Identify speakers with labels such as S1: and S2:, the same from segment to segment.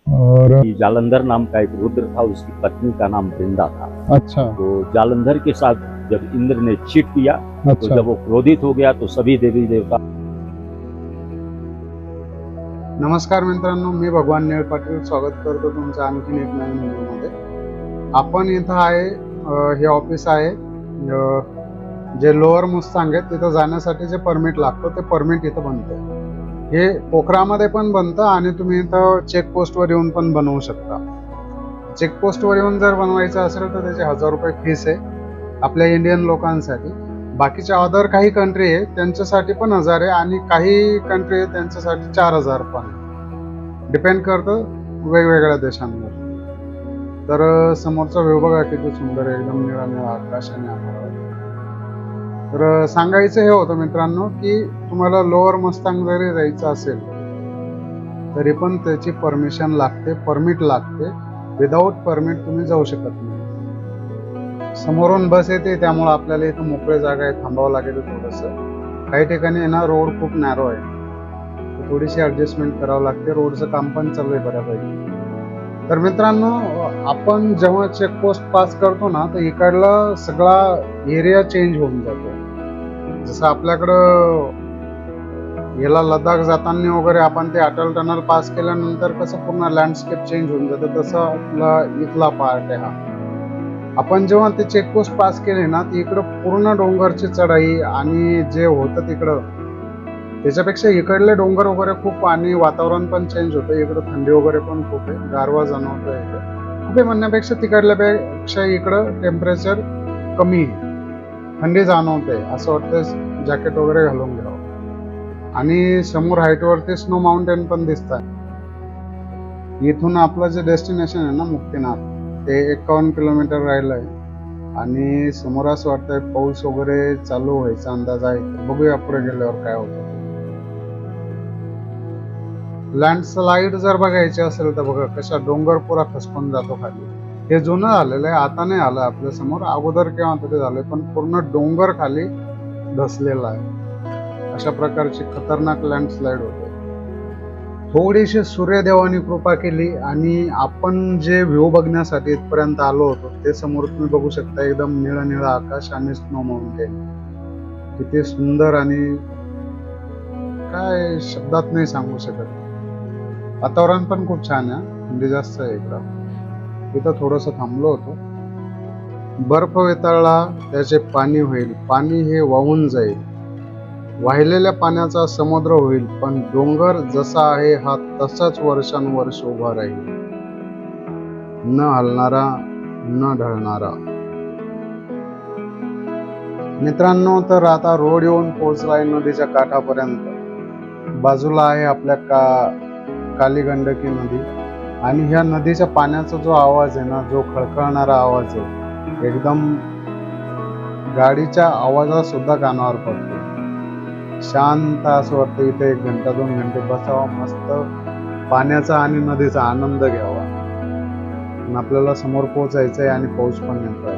S1: और
S2: कि जालंधर नाम का एक रुद्र था, उसकी पत्नी का नाम वृंदा था।
S1: अच्छा
S2: तो जालंधर के साथ जब इंद्र ने चीट किया तो
S1: अच्छा
S2: जब वो क्रोधित हो गया तो सभी देवी देवता।
S3: नमस्कार मित्रांनो, मी भगवान निळ पाटील स्वागत करतो तुमचं आणखीन एक नवीन व्हिडिओमध्ये. आपण इथं आहे, हे ऑफिस आहे जे लोअर मुस्तांग आहे, तिथं जाण्यासाठी जे परमिट लागतं ते परमिट इथं बनतं. हे पोखरामध्ये पण बनतं आणि तुम्ही इथं चेकपोस्टवर येऊन पण बनवू शकता. चेकपोस्टवर येऊन जर बनवायचं असेल तर त्याचे 1000 रुपये फीस आहे आपल्या इंडियन लोकांसाठी. बाकीच्या अदर काही कंट्री आहे त्यांच्यासाठी पण 1000 आहे आणि काही कंट्री आहे त्यांच्यासाठी 4000 पण आहे. डिपेंड करतं वेगवेगळ्या देशांवर. तर समोरचा व्ह्यू बघा किती सुंदर आहे, एकदम निळा निळा आकाश आणि आभाळ. तर सांगायचं हे होतं मित्रांनो की तुम्हाला लोअर मस्तांग जरी जायचं असेल तरी पण त्याची परमिशन लागते, परमिट लागते. विदाऊट परमिट तुम्ही जाऊ शकत नाही. समोरून बस येते त्यामुळे आपल्याला इथं मोकळी जागा आहे, थांबावं लागेल थोडंसं. काही ठिकाणी आहे ना रोड खूप नॅरो आहे, थोडीशी ऍडजस्टमेंट करावं लागते. रोडचं काम पण चालू आहे बऱ्यापैकी. तर मित्रांनो, आपण जेव्हा चेकपोस्ट पास करतो ना तर इकडला सगळा एरिया चेंज होऊन जातो. जसं आपल्याकडं याला लडाख जाताना वगैरे आपण ते अटल टनल पास केल्यानंतर कसं पूर्ण लँडस्केप चेंज होऊन जातं, तसं आपला इथला पार्ट आहे हा. आपण जेव्हा ते चेकपोस्ट पास केले ना तर इकडं पूर्ण डोंगरची चढाई आणि जे होतं तिकडं त्याच्यापेक्षा इकडले डोंगर वगैरे खूप आणि वातावरण पण चेंज होतं. इकडं थंडी वगैरे पण खूप आहे, गारवा जाणवतो इकडे खूप आहे म्हणण्यापेक्षा तिकडल्यापेक्षा इकडं टेम्परेचर कमी आहे, थंडी जाणवते. असं वाटतं जॅकेट वगैरे घालून घ्यावं. आणि समोर हाईटवरती स्नो माउंटेन पण दिसत आहे. इथून आपलं जे डेस्टिनेशन आहे ना मुक्तीनाथ, ते 51 किलोमीटर राहिलं आहे आणि समोर असं वाटतंय पाऊस वगैरे चालू व्हायचा अंदाज आहे. बघूया पुढे गेल्यावर काय होतं. लँडस्लाईड जर बघायची असेल तर बघा कशा डोंगर पुरा खसकून जातो खाली. हे जुनं आलेलं आहे, आता नाही आलं आपल्या समोर. अगोदर केव्हा तरी झालंय, पण पूर्ण डोंगर खाली धसलेला आहे. अशा प्रकारची खतरनाक लँडस्लाईड होते. थोडीशी सूर्यदेवानी कृपा केली आणि आपण जे व्ह्यू बघण्यासाठी इथपर्यंत आलो होतो ते समोर तुम्ही बघू शकता. एकदम निळं निळं आकाश आणि स्नो माउंटेन किती सुंदर, आणि काय शब्दात नाही सांगू शकत. वातावरण पण खूप छान आहे, थंडी जास्त आहे इकडं. इथं थोडंसं थांबलो होतो. बर्फ वितळला त्याचे पाणी होईल, पाणी हे वाहून जाईल, वाहिलेल्या पाण्याचा समुद्र होईल, पण डोंगर जसा आहे हा तसाच वर्षानुवर्ष उभा राहील, न हलणारा न ढळणारा. मित्रांनो, तर आता रोड येऊन पोहोचलाय नदीच्या काठापर्यंत. बाजूला आहे आपल्या काली गंडकी नदी आणि ह्या नदीच्या पाण्याचा जो आवाज आहे ना, जो खळखळणारा आवाज आहे, एकदम गाडीच्या आवाजात सुद्धा कानावर पडतो. शांत असं वाटतं इथे 1 घंटा 2 घंटे बसावं, मस्त पाण्याचा आणि नदीचा आनंद घ्यावा. पण आपल्याला समोर पोहोचायचंय आणि पाऊस पण येतोय.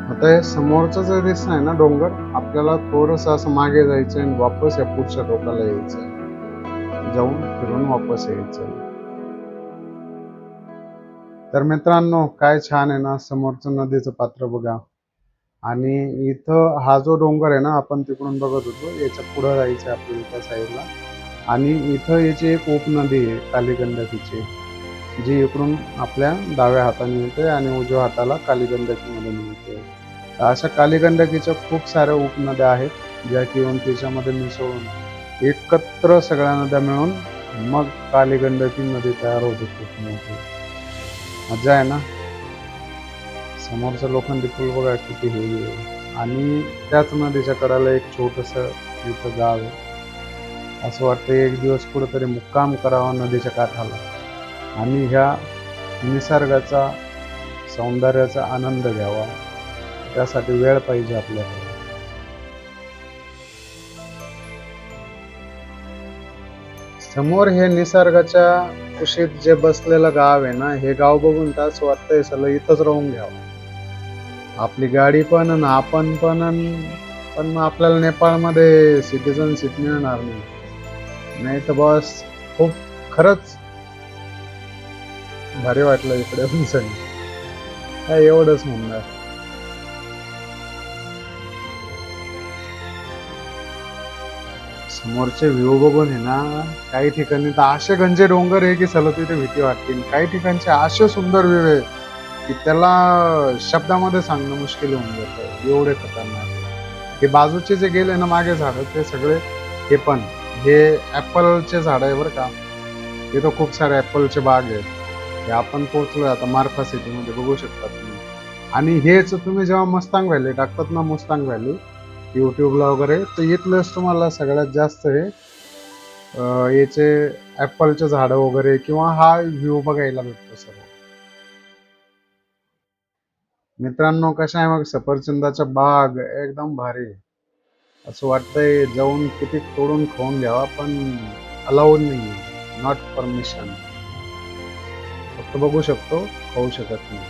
S3: आता हे समोरचं जे दिसतंय ना डोंगर, आपल्याला थोडंसं असं मागे जायचंय आणि वापस या पुढच्या टोकाला यायचंय, जाऊन फिरून वापस यायचंय. तर मित्रांनो, काय छान आहे ना समोरचं नदीचं पात्र बघा. आणि इथं हा जो डोंगर आहे ना, आपण तिकडून बघत होतो, याच्या पुढं जायचं आपल्याला त्या साईडला. आणि इथं याची एक उपनदी आहे काली गंडकीची, जी इकडून आपल्या डाव्या हाताने मिळते आणि उजव्या हाताला काली गंडकीमध्ये मिळते. अशा काली गंडकीच्या खूप साऱ्या उपनद्या आहेत ज्या की येऊन त्याच्यामध्ये मिसळून एकत्र सगळ्या नद्या मिळून मग काली गंडकी नदी तयार होते. खूप मोठी मजा आहे ना. समोरचं लोखंडी पूल बघा किती हेवी आहे. आणि त्याच नदीच्या कडाला एक छोटंसं इथं गाव आहे. असं वाटतं एक दिवस कुठंतरी मुक्काम करावा नदीच्या काठाला आणि ह्या निसर्गाचा सौंदर्याचा आनंद घ्यावा. त्यासाठी वेळ पाहिजे आपल्याकडे. समोर हे निसर्गाच्या कुशीत जे बसलेलं गाव आहे ना, हे गाव बघून तर असं वाटतंय सगळं इथंच राहून घ्यावं. आपली गाडी पण आणि आपण पण, पण मग आपल्याला नेपाळमध्ये सिटिझनशिप मिळणार नाही. तर बस खूप खरंच भारी वाटलं इकडे येऊन सगळं. काय एवढंच म्हणणार. समोरचे व्ह्यू बघून आहे ना, काही ठिकाणी तर असे गंजे डोंगर आहे की चला तिथे भीती वाटते. काही ठिकाणचे असे सुंदर व्ह्यू आहे की त्याला शब्दामध्ये सांगणं मुश्किल होऊन जातं, एवढे खतरनाक. हे बाजूचे जे गेले ना मागे झाड, ते सगळे हे पण हे ऍपलचे झाड आहे बरं का. इथं खूप सारे ऍपलचे बाग आहेत. हे आपण पोहोचलोय आता मार्फा सिटी मध्ये, बघू शकता तुम्ही. आणि हेच तुम्ही जेव्हा मस्तांग व्हॅली टाकतात ना, मस्तांग व्हॅली युट्यूबला वगैरे, तर इथलंच तुम्हाला सगळ्यात जास्त हे याचे ऍपलचे झाडं वगैरे किंवा हा व्ह्यू बघायला भेटतो सर्व. मित्रांनो, कशा आहे मग सफरचंदाचा बाग एकदम भारी. असं वाटतंय जाऊन किती तोडून खाऊन घ्यावा, पण अलाउड नाही, नॉट परमिशन. फक्त बघू शकतो, खाऊ शकत नाही.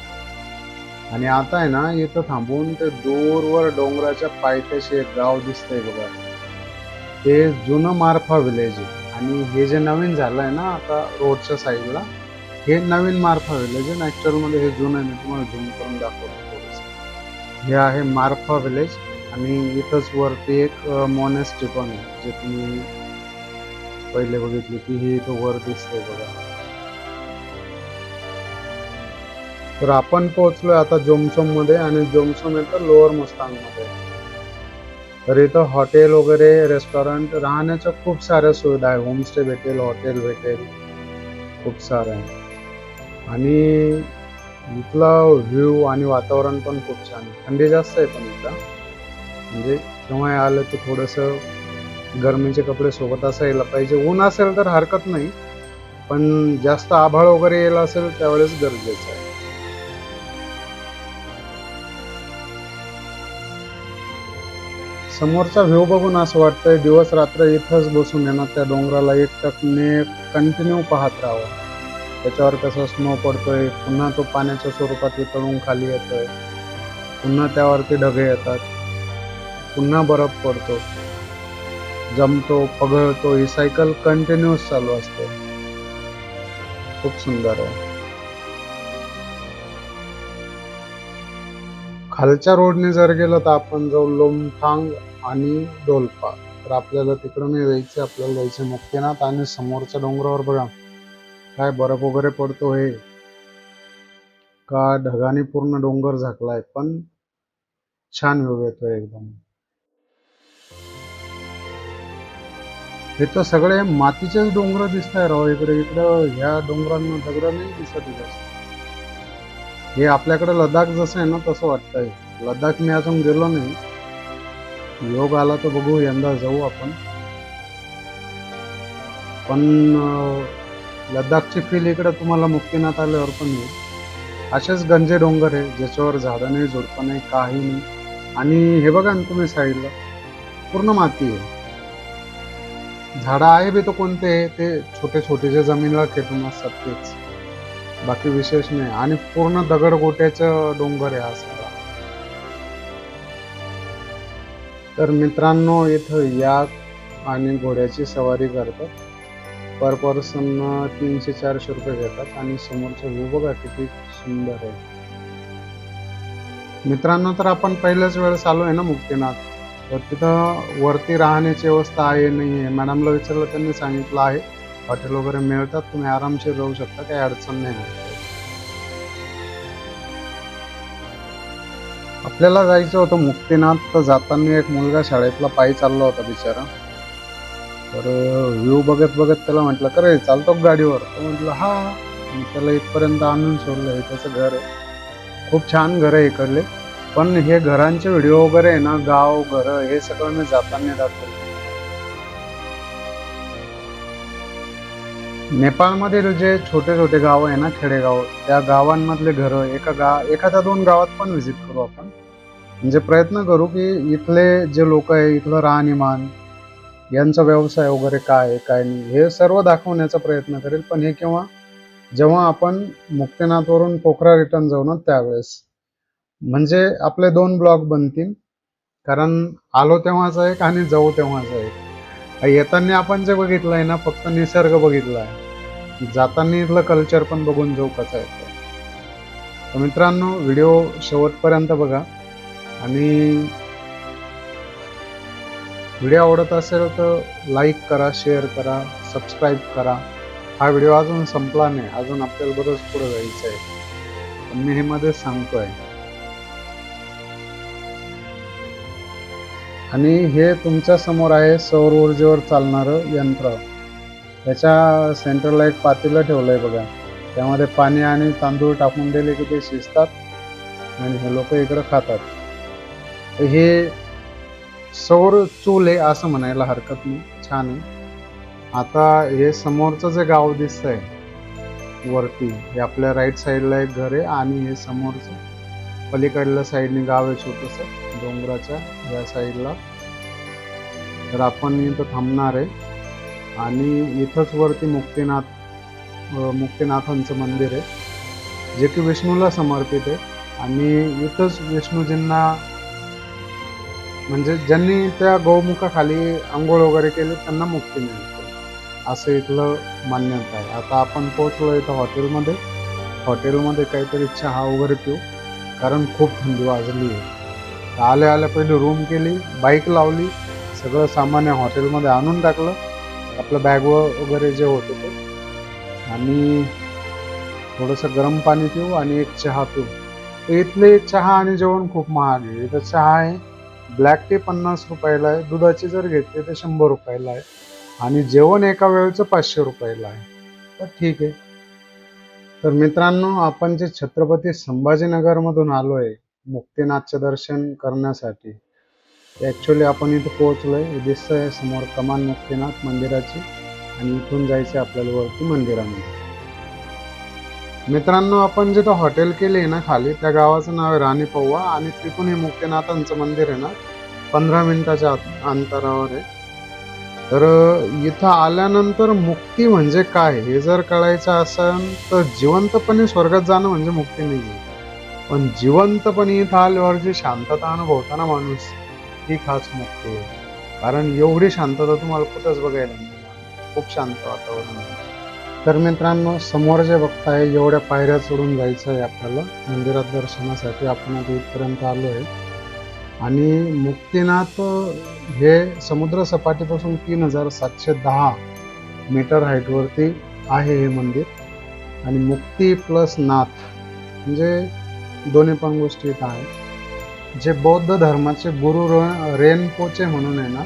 S3: आणि आता आहे ना, इथं थांबून ते दूरवर डोंगराच्या पायथ्याशी एक गाव दिसतंय बघा. ते जुनं मारफा विलेज आहे. आणि हे जे नवीन झालंय ना आता रोडच्या साईडला, हे नवीन मारफा विलेज आहे. ऍक्च्युअल मध्ये हे जुनं आहे. मी तुम्हाला झूम करून दाखवतो थोडंसं. हे आहे मारफा विलेज. आणि इथंच वरती एक मोनेस्ट्री पण आहे, जे तुम्ही पहिले बघितले की हे इथं वर दिसतंय बघा. तर आपण पोहोचलोय आता जोमसोम मध्ये, आणि जोमसोम येतं लोअर मुस्तांग मध्ये. तर इथं हॉटेल वगैरे, रेस्टॉरंट, राहण्याच्या खूप साऱ्या सुविधा आहे. होमस्टे भेटेल, हॉटेल भेटेल, खूप सारं आहे. आणि इथला व्ह्यू आणि वातावरण पण खूप छान आहे. थंडी जास्त आहे पण इथं, म्हणजे केव्हा आलं की थोडंसं गरमीचे कपडे सोबत असायला पाहिजे. ऊन असेल तर हरकत नाही, पण जास्त आभाळ वगैरे येईल असेल त्यावेळेस गरजेचं आहे. समोरचा व्ह्यू बघून असं वाटतंय दिवस रात्र इथंच बसून येणार, त्या डोंगराला एकटकने कंटिन्यू पाहत राहावं. त्याच्यावर कसं स्नो पडतोय, पुन्हा तो पाण्याच्या स्वरूपात वितळून खाली येतोय, पुन्हा त्यावरती ढगे येतात, पुन्हा बर्फ पडतो, जमतो, पगळतो. ही सायकल कंटिन्यूअस चालू असते. खूप सुंदर आहे. खालच्या रोडने जर गेलं तर आपण जाऊ लोमथांग आणि डोलपा. तर आपल्याला तिकडं नाही जायचं, आपल्याला जायचं मुक्तीनाथ. आणि समोरच्या डोंगरावर बघा काय बर्फ वगैरे पडतोय, का ढगाने पूर्ण डोंगर झाकलाय, पण छान व्ह्यू येतोय एकदम. हे तर सगळे मातीचेच डोंगर दिसताय राव. इकडे इकडं ह्या डोंगरांना दगड नाही दिसत जास्त. हे आपल्याकडे लडाख जसं आहे ना, तसं वाटतंय. लडाख मी अजून गेलो नाही, योग आला तर बघू, यंदा जाऊ आपण. पण लडाखची फील इकडे तुम्हाला मुक्तीनाथ आल्यावर पण येईल. असेच गंजे डोंगर आहे, ज्याच्यावर झाडं नाही, झुडपं नाही, काही नाही. आणि हे बघा ना तुम्ही साईडला पूर्ण माती आहे. झाडं आहे बी तर कोणते, ते छोटे छोटे जे जमिनीला खेटून असतात तेच, बाकी विशेष नाही. आणि पूर्ण दगडगोट्याचं डोंगर आहे हा सगळा. तर मित्रांनो, इथं या आणि घोड्याची सवारी करतात. पर पर्सन 300-400 रुपये घेतात. आणि समोरचा व्ह्यू बघा किती सुंदर आहे. मित्रांनो, तर आपण पहिल्याच वेळेस आलो आहे ना मुक्तीनाथ, तर तिथं वरती राहण्याची व्यवस्था आहे नाही आहे. मॅडमला विचारलं, त्यांनी सांगितलं आहे, हॉटेल वगैरे मिळतात, तुम्ही आरामशीर राहू शकता, काही अडचण नाही. आपल्याला जायचं होतं मुक्तीनाथ, तर जाताना एक मुलगा शाळेतला पायी चालला होता बिचारा. तर व्ह्यू बघत बघत त्याला म्हटलं, करे चालतो गाडीवर? तो म्हटलं हा. मी त्याला इथपर्यंत आणून सोडलं. हे त्याचं घर आहे, खूप छान घर आहे इकडले. पण हे घरांचे व्हिडिओ वगैरे आहे ना, गाव घर हे सगळं मी जाताना दाखवलं. नेपाळमधील जे छोटे छोटे गाव आहे ना, खेडेगाव, त्या गावांमधले घर, एखाद्या 2 गावात पण व्हिजिट करू आपण. म्हणजे प्रयत्न करू की इथले जे लोक आहे, इथलं राहणीमान, यांचा व्यवसाय वगैरे काय आहे काय नाही, हे सर्व दाखवण्याचा प्रयत्न करेल. पण हे जेव्हा आपण मुक्तीनाथवरून पोखरा रिटर्न जाऊ ना, त्यावेळेस. म्हणजे आपले 2 ब्लॉग बनतील, कारण आलो तेव्हाचा एक आणि जाऊ तेव्हाचा एक. येताना आपण जे बघितलंय ना फक्त निसर्ग बघितलाय, जाताना इथलं कल्चर पण बघून जाऊ कसं आहे. तर मित्रांनो व्हिडिओ शेवटपर्यंत बघा आणि व्हिडिओ आवडत असेल तर लाईक करा, शेअर करा, सबस्क्राईब करा. हा व्हिडिओ अजून संपला नाही, अजून आपल्याला बरंच पुढे जायचं आहे, पण मी हे मध्येच सांगतोय. आणि हे तुमच्या समोर आहे सौर ऊर्जेवर चालणारं यंत्र. त्याच्या सेंटरला एक पातेलं ठेवलंय बघा, त्यामध्ये पाणी आणि तांदूळ टाकून दिले की ते शिजतात आणि हे लोक इकडं खातात. हे सौर चूल आहे असं म्हणायला हरकत नाही, छान आहे. आता हे समोरचं जे गाव दिसतंय वरती, हे आपल्या राईट साईडला एक घर आहे आणि हे समोरचं पलीकडल्या साईडने गाव आहे छोटंसं डोंगराच्या या साईडला. तर आपण इथं थांबणार आहे आणि इथंच वरती मुक्तिनाथांचं मंदिर आहे जे की विष्णूला समर्पित आहे. आणि इथंच विष्णूजींना म्हणजे ज्यांनी त्या गौमुखाखाली आंघोळ वगैरे केले त्यांना मुक्ती मिळते असं इथलं मान्यता आहे. आता आपण पोहोचलो इथं हॉटेलमध्ये काहीतरी चहा वगैरे पिऊ, कारण खूप थंडी वाजली आहे. आल्या आल्या पहिले रूम केली, बाईक लावली, सगळं सामान हॉटेलमध्ये आणून टाकलं, आपलं बॅग वगैरे जे होतं ते, आणि थोडंसं गरम पाणी पिऊ आणि एक चहा पिऊ. इथले चहा आणि जेवण खूप महाग आहे. इथं चहा आहे ब्लॅक टी 50 रुपयाला आहे, दुधाची जर घेतली तर 100 रुपयाला आहे, आणि जेवण एका वेळेचं 500 रुपयाला आहे. तर ठीक आहे. तर मित्रांनो आपण जे छत्रपती संभाजीनगरमधून आलोय मुक्तिनाथचे दर्शन करण्यासाठी, ॲक्च्युली आपण इथे पोहोचलोय. हे दिसतंय समोर कमान मुक्तिनाथ मंदिराची, आणि इथून जायचं आपल्याला वरती मंदिरामध्ये. मित्रांनो आपण जिथं हॉटेल केले ना खाली, त्या गावाचं नाव आहे राणी पौवा, आणि तिथून हे मुक्तिनाथांचं मंदिर आहे ना 15 मिनिटाच्या अंतरावर आहे. तर इथं आल्यानंतर मुक्ती म्हणजे काय हे जर कळायचं असेल तर जिवंतपणे स्वर्गात जाणं म्हणजे मुक्ती नाही आहे, पण जिवंतपणे इथं आल्यावर जी शांतता अनुभवताना माणूस, ही खास मुक्ती आहे. कारण एवढी शांतता तुम्हाला कुठंच बघायला मिळणार, खूप शांत वातावरण आहे. तर मित्रांनो समोर जे बघताय एवढ्या पायऱ्या चढून जायचं आहे आपल्याला मंदिरात दर्शनासाठी. आपण आता इथपर्यंत आलो आहे. आणि मुक्तिनाथ हे समुद्र सपाटीपासून 3710 मीटर हाईटवरती आहे हे मंदिर. आणि मुक्ती प्लस नाथ म्हणजे दोन्ही पण गोष्टी इथं आहे. जे बौद्ध धर्माचे गुरु रेनपोचे म्हणून आहे ना,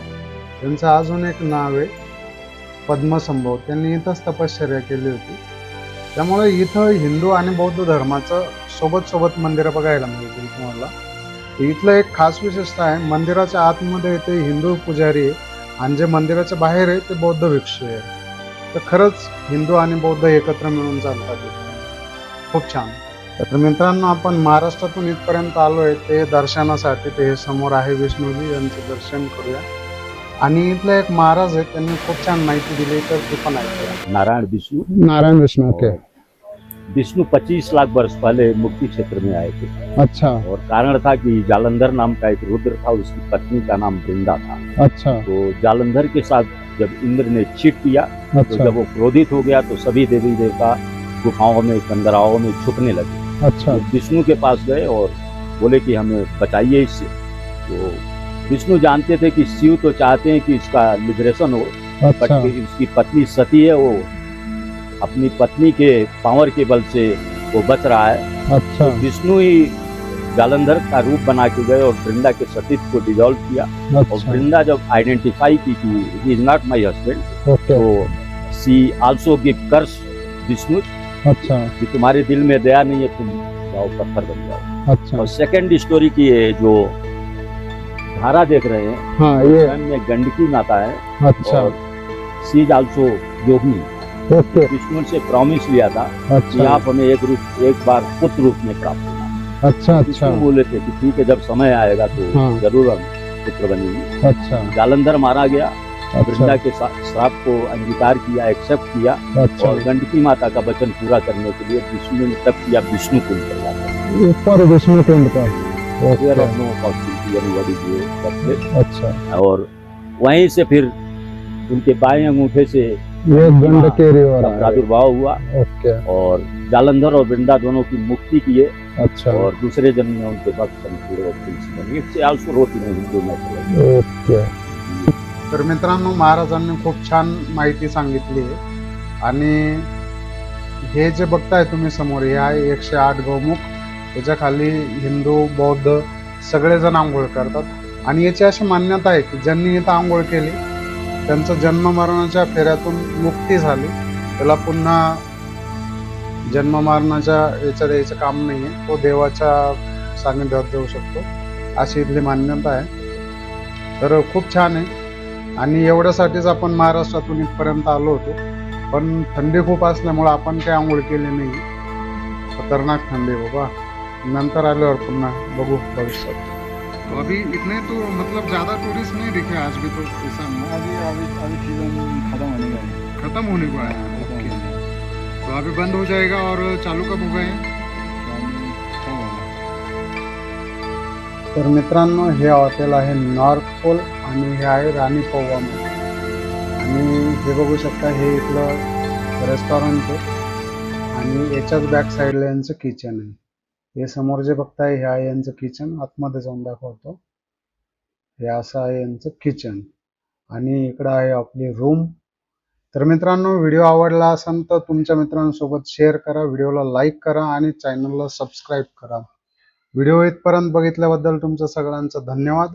S3: त्यांचं अजून एक नाव आहे पद्मसंभव. त्यांनी इथंच तपश्चर्या केली होती. त्यामुळे इथं हिंदू आणि बौद्ध धर्माचं सोबत मंदिरं बघायला मिळतील तुम्हाला. इथलं एक खास विशेषता आहे, मंदिराच्या आतमध्ये ते हिंदू पुजारी आहे आणि जे मंदिराच्या बाहेर आहे ते बौद्ध भिक्षू आहे. तर खरंच हिंदू आणि बौद्ध एकत्र मिळून चालतात, खूप छान. तर मित्रांनो आपण महाराष्ट्रातून इथपर्यंत आलो आहे ते दर्शनासाठी. ते हे समोर आहे विष्णूजी, यांचं दर्शन करूया. आणि इथले एक महाराज आहेत, त्यांनी खूप छान माहिती दिली, तर ती पण ऐकूया.
S2: नारायण विष्णु
S3: ओके.
S2: विष्णु 25 लाख वर्ष पहले मुक्ति क्षेत्र में आए थे।
S3: अच्छा
S2: और कारण था कि जालंधर नाम का एक रुद्र था, उसकी पत्नी का नाम वृंदा था।
S3: अच्छा
S2: तो जालंधर के साथ जब इंद्र ने चीट किया, तो जब वो क्रोधित हो गया तो सभी देवी देवता गुफाओं में कंदराओं में छुपने लगे।
S3: अच्छा
S2: तो विष्णु के पास गए और बोले कि हमें बचाइए इससे। तो विष्णु जानते थे कि शिव तो चाहते हैं कि इसका लिबरेशन हो,
S3: अच्छा
S2: बट उसकी पत्नी सती है, वो अपनी पत्नी के पावर के बल से वो बच रहा है।
S3: अच्छा
S2: तो विष्णु ही जालंधर का रूप बना के गए और वृंदा के सतीत्व को डिजॉल्व किया। और
S3: अच्छा
S2: वृंदा जब आइडेंटिफाई की कि he is not my husband,
S3: okay
S2: तो सी आल्सो गिव कर्स विष्णु
S3: अच्छा
S2: कि तुम्हारे दिल में दया नहीं है, तुम जाओ पत्थर बन जाओ।
S3: अच्छा
S2: और सेकंड स्टोरी की ये जो धारा देख रहे हैं,
S3: हाँ ये
S2: में गंडकी माता है
S3: अच्छा
S2: और she is also yogi.
S3: Okay
S2: Vishnu से प्रॉमिस लिया था कि
S3: अच्छा
S2: आप हमें एक बार पुत्र रूप में प्राप्त होना।
S3: अच्छा अच्छा
S2: विष्णु बोले थे कि ठीक है, जब समय आएगा तो
S3: हाँ।
S2: जरूर हम पुत्र बनेंगे।
S3: अच्छा
S2: जालंधर मारा गया,
S3: अच्छा
S2: वृंदा के श्राप को अंगीकार किया, एक्सेप्ट किया,
S3: अच्छा
S2: और गंडकी माता का वचन पूरा करने के लिए विष्णु ने तब किया विष्णु कुंड कर लाया।
S3: ऊपर विष्णु कुंड पर
S2: There
S3: okay
S2: was no possibility anybody go that place।
S3: अच्छा
S2: और वहीं से फिर उनके बाएं अंगूठे से
S1: ये गंडकी रिवर
S2: का
S1: है।
S2: प्रादुर्भाव हुआ
S1: ओके,
S2: और जालंधर और वृंदा दोनों की मुक्ति किए
S1: अच्छा,
S2: और दूसरे जन्म में उनके भक्त संपूर्ण और तुलसी बनी। It's also wrote in Hindu mythology.
S1: Okay.
S3: तर मित्रांनो, महाराजांनी खूप छान माहिती सांगितली आहे आणि हे जे बघताय तुम्ही समोर, हे आहे 108 गौमुख. त्याच्या खाली हिंदू, बौद्ध सगळेजण आंघोळ करतात आणि याची अशी मान्यता आहे की ज्यांनी इथं आंघोळ केली त्यांचं जन्म मरणाच्या फेऱ्यातून मुक्ती झाली, त्याला पुन्हा जन्म मरणाच्या याच्यात यायचं काम नाही आहे, तो देवाच्या सानिध्यात जाऊ शकतो, अशी इथली मान्यता आहे. तर खूप छान आहे आणि एवढ्यासाठीच आपण महाराष्ट्रातून इथपर्यंत आलो होतो, पण थंडी खूप असल्यामुळे आपण काही आंघोळ केली नाही. खतरनाक थंडी बाबा. नंतर आल्यावर पुन्हा बघू भविष्यात. अभी इतने तो मतलब ज्यादा टूरिस्ट नहीं दिखे आज भी, तो ऐसा
S4: अभी सीजन खत्म होने का है।
S3: खत्म होने को है. ओके, तो अभी बंद हो जाएगा और चालू कब हो गए? तर मित्रांनो, हे हॉटेल आहे नॉर्थ पोल आणि हे आहे राणी पौवामध्ये आणि हे बघू शकता, हे इथलं रेस्टॉरंट आहे आणि याच्याच बॅक साईडला यांचं किचन आहे. हे समोर जे बघताय हे आहे यांचं किचन. आतमध्ये जाऊन दाखवतो. हे असं आहे यांचं किचन आणि इकडं आहे आपली रूम. तर मित्रांनो, व्हिडिओ आवडला असेल तर तुमच्या मित्रांसोबत शेअर करा, व्हिडिओला लाईक करा आणि चॅनलला सबस्क्राईब करा. व्हिडिओ इथपर्यंत बघितल्याबद्दल तुमचं सगळ्यांचं धन्यवाद.